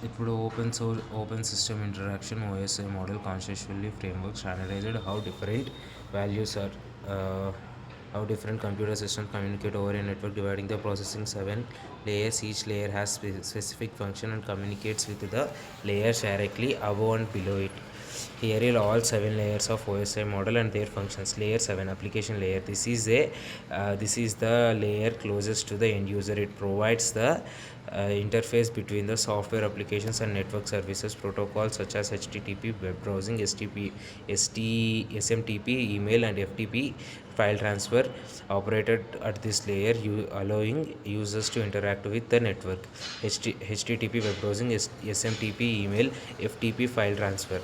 ఇప్పుడు open system interaction OSI model conceptually framework standardized uh, how different computer systems communicate over a network dividing the processing 7 layers. Each layer has specific function and communicates with the layers directly above and below it. Here are all 7 layers of OSI model and their functions. Layer 7, application layer. This is the layer closest to the end user. It provides the interface between the software applications and network services protocols such as HTTP, web browsing, SMTP, email, and FTP file transfer operated at this layer, allowing users to interact with the network. HTTP web browsing, SMTP email, FTP file transfer.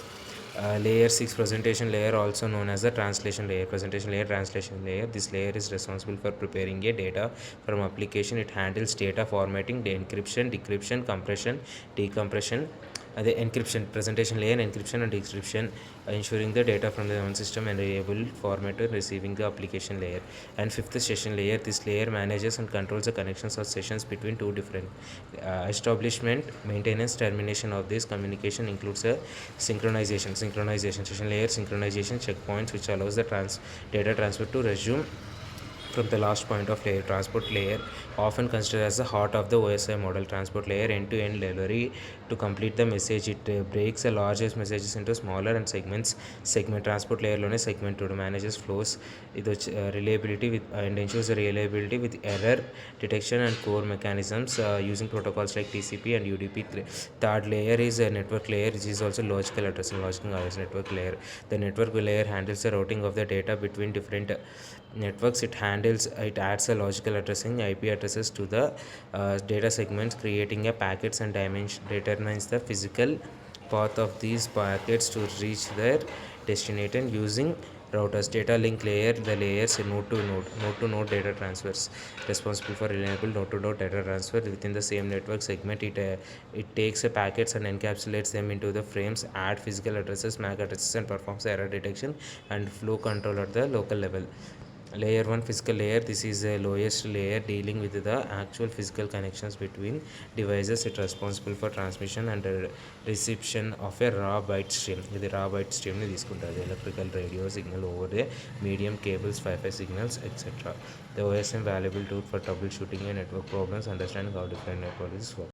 Layer 6, presentation layer, also known as the translation layer. Translation layer. This layer is responsible for preparing a data from application. It handles data formatting, the encryption, decryption, compression, decompression, the encryption. Presentation layer, encryption and decryption, ensuring the data from the one system and reliable format to receiving the application layer. And fifth, session layer. This layer manages and controls the connections of sessions between two different establishment. Maintenance, termination of this communication includes a synchronization session layer, synchronization checkpoints, which allows the data transfer to resume from the last point of layer. Transport layer, often considered as the heart of the OSI model. Transport layer, end-to-end delivery to complete the message. It breaks the largest messages into smaller and segment. Transport layer lone segment to manages flows with reliability with and ensures the reliability with error detection and core mechanisms using protocols like TCP and UDP. Third layer is a network layer, which is also logical addressing. Network layer. The network layer handles the routing of the data between different networks. It adds a logical addressing IP addresses to the data segments, creating a packets and determines the physical path of these packets to reach their destination using routers. Data link layer, the layers node to node data transfers, responsible for reliable node to node data transfer within the same network segment. It takes the packets and encapsulates them into the frames, add physical addresses, MAC addresses, and performs error detection and flow control at the local level. Layer 1, physical layer. This is the lowest layer dealing with the actual physical connections between devices. It responsible for transmission and reception of a raw byte stream. The raw byte stream ni తీసుకుంటుంది electrical radio signal over the medium cables, Wi-Fi signals, etc. The OSM valuable tool for troubleshooting a network problems, understanding how different networks work.